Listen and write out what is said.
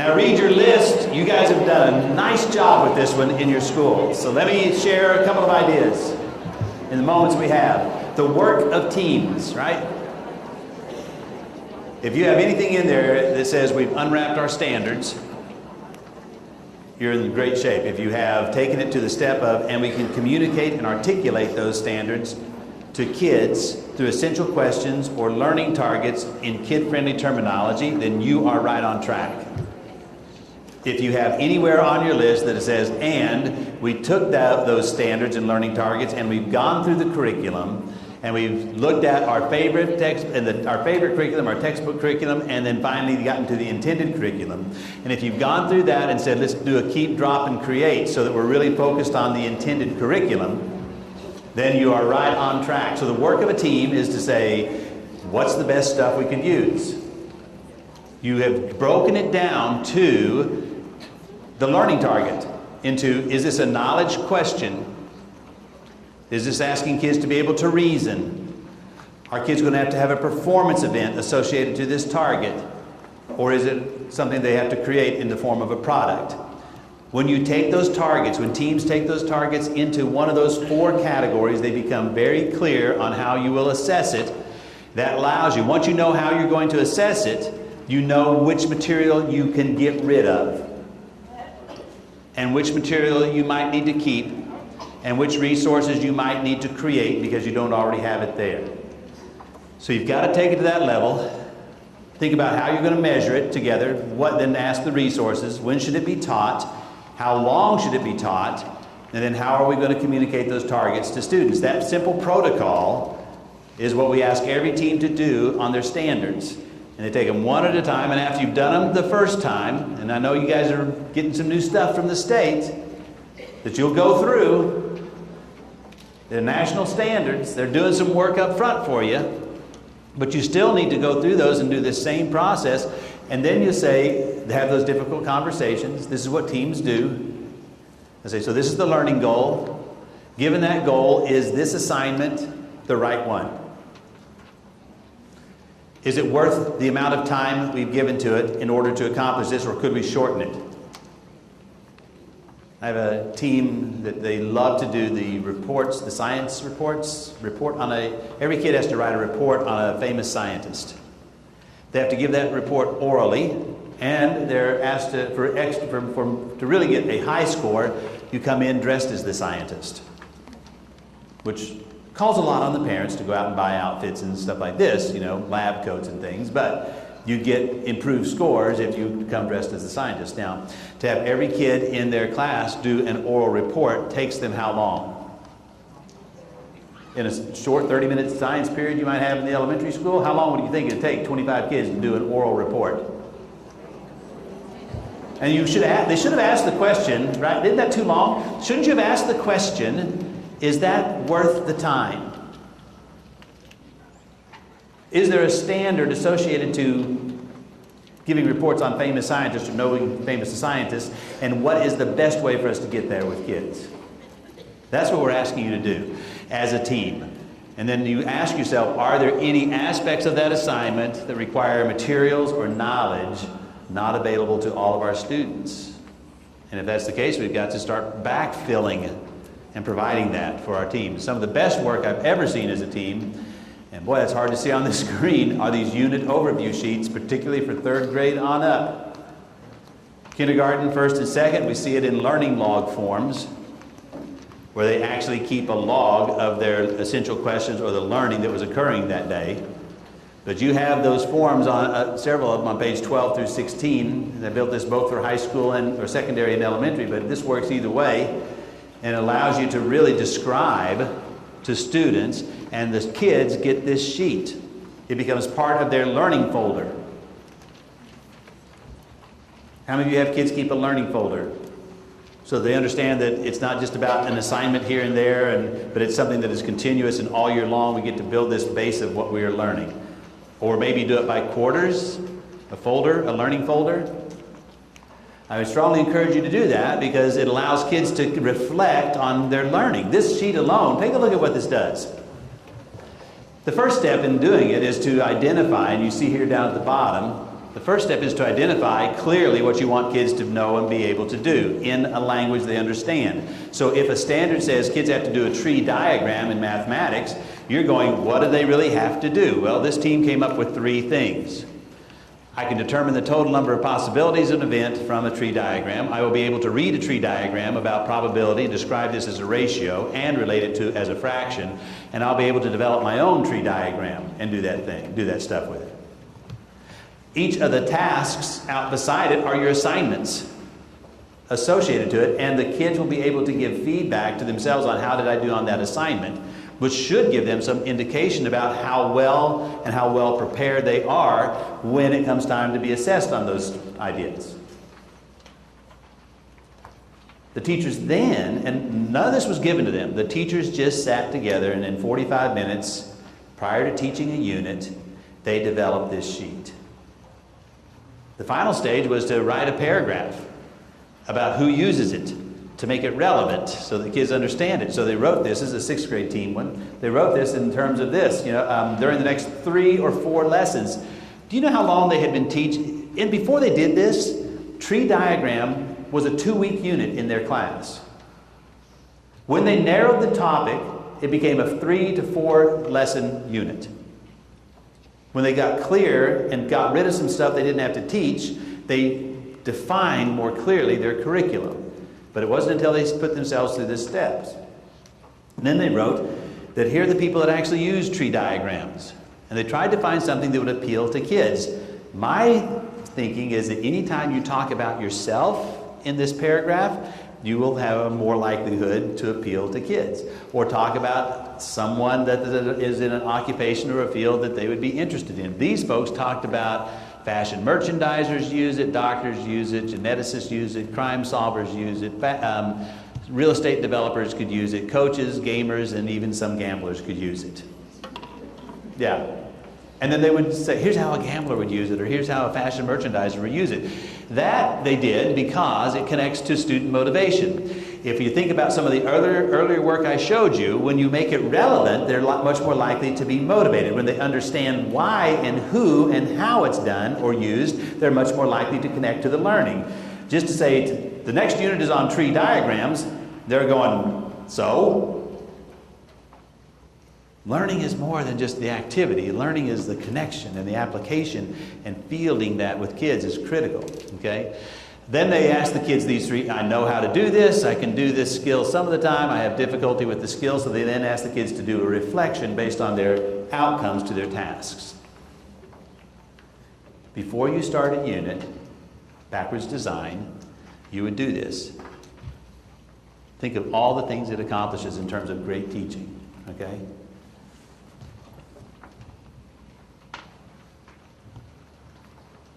Now read your list. You guys have done a nice job with this one in your schools. So let me share a couple of ideas in the moments we have. The work of teams, right? If you have anything in there that says we've unwrapped our standards, you're in great shape. If you have taken it to the step of, and we can communicate and articulate those standards to kids through essential questions or learning targets in kid-friendly terminology, then you are right on track. If you have anywhere on your list that it says, and we took those standards and learning targets and we've gone through the curriculum and we've looked at our favorite text and our favorite curriculum, our textbook curriculum, and then finally gotten to the intended curriculum. And if you've gone through that and said, let's do a keep, drop, and create so that we're really focused on the intended curriculum, then you are right on track. So the work of a team is to say, what's the best stuff we can use? You have broken it down to the learning target into, is this a knowledge question? Is this asking kids to be able to reason? Are kids going to have a performance event associated to this target? Or is it something they have to create in the form of a product? When you take those targets, when teams take those targets into one of those four categories, they become very clear on how you will assess it. That allows you, once you know how you're going to assess it, you know which material you can get rid of, and which material you might need to keep, and which resources you might need to create because you don't already have it there. So you've got to take it to that level. Think about how you're going to measure it together. Then ask the resources. When should it be taught? How long should it be taught? And then how are we going to communicate those targets to students? That simple protocol is what we ask every team to do on their standards. And they take them one at a time, and after you've done them the first time, and I know you guys are getting some new stuff from the state that you'll go through, the national standards, they're doing some work up front for you, but you still need to go through those and do this same process, and then you say, have those difficult conversations. This is what teams do. I say, so this is the learning goal. Given that goal, is this assignment the right one? Is it worth the amount of time we've given to it in order to accomplish this, or could we shorten it? I have a team that they love to do the reports, the science reports. Every kid has to write a report on a famous scientist. They have to give that report orally, and they're asked to really get a high score, you come in dressed as the scientist, which calls a lot on the parents to go out and buy outfits and stuff like this, lab coats and things, but you get improved scores if you come dressed as a scientist. Now, to have every kid in their class do an oral report takes them how long? In a short 30-minute science period you might have in the elementary school, how long would you think it would take 25 kids to do an oral report? And they should have asked the question, right? Isn't that too long? Shouldn't you have asked the question, is that worth the time? Is there a standard associated to giving reports on famous scientists or knowing famous scientists, and what is the best way for us to get there with kids? That's what we're asking you to do as a team. And then you ask yourself, are there any aspects of that assignment that require materials or knowledge not available to all of our students? And if that's the case, we've got to start backfilling and providing that for our team. Some of the best work I've ever seen as a team, and boy, it's hard to see on the screen, are these unit overview sheets, particularly for third grade on up. Kindergarten, first and second, we see it in learning log forms, where they actually keep a log of their essential questions or the learning that was occurring that day. But you have those forms on several of them on page 12 through 16. They built this both for high school or secondary and elementary, but this works either way, and allows you to really describe to students, and the kids get this sheet. It becomes part of their learning folder. How many of you have kids keep a learning folder? So they understand that it's not just about an assignment here and there, but it's something that is continuous, and all year long we get to build this base of what we are learning. Or maybe do it by quarters, a folder, a learning folder. I would strongly encourage you to do that because it allows kids to reflect on their learning. This sheet alone, take a look at what this does. The first step in doing it is to identify, and you see here down at the bottom, The first step is to identify clearly what you want kids to know and be able to do in a language they understand. So if a standard says kids have to do a tree diagram in mathematics, you're going, what do they really have to do? Well, this team came up with 3 things. I can determine the total number of possibilities of an event from a tree diagram. I will be able to read a tree diagram about probability and describe this as a ratio and relate it to as a fraction. And I'll be able to develop my own tree diagram and do that stuff with it. Each of the tasks out beside it are your assignments associated to it, and the kids will be able to give feedback to themselves on how did I do on that assignment, which should give them some indication about how well prepared they are when it comes time to be assessed on those ideas. The teachers then, and none of this was given to them, the teachers just sat together and in 45 minutes prior to teaching a unit, they developed this sheet. The final stage was to write a paragraph about who uses it to make it relevant so that kids understand it. So they wrote this, as a 6th grade team one, they wrote this in terms of this, during the next 3 or 4 lessons. Do you know how long they had been teaching? And before they did this, tree diagram was a 2-week unit in their class. When they narrowed the topic, it became a 3 to 4 lesson unit. When they got clear and got rid of some stuff they didn't have to teach, they defined more clearly their curriculum. But it wasn't until they put themselves through the steps. And then they wrote that here are the people that actually use tree diagrams. And they tried to find something that would appeal to kids. My thinking is that anytime you talk about yourself in this paragraph, you will have a more likelihood to appeal to kids. Or talk about someone that is in an occupation or a field that they would be interested in. These folks talked about fashion merchandisers use it, doctors use it, geneticists use it, crime solvers use it, real estate developers could use it, coaches, gamers, and even some gamblers could use it. Yeah. And then they would say, here's how a gambler would use it, or here's how a fashion merchandiser would use it. That they did because it connects to student motivation. If you think about some of the earlier work I showed you, when you make it relevant, they're much more likely to be motivated. When they understand why and who and how it's done or used, they're much more likely to connect to the learning. Just to say, the next unit is on tree diagrams, they're going, so? Learning is more than just the activity. Learning is the connection and the application, and fielding that with kids is critical, okay? Then they ask the kids these 3, I know how to do this, I can do this skill some of the time, I have difficulty with the skill, so they then ask the kids to do a reflection based on their outcomes to their tasks. Before you start a unit, backwards design, you would do this. Think of all the things it accomplishes in terms of great teaching, okay?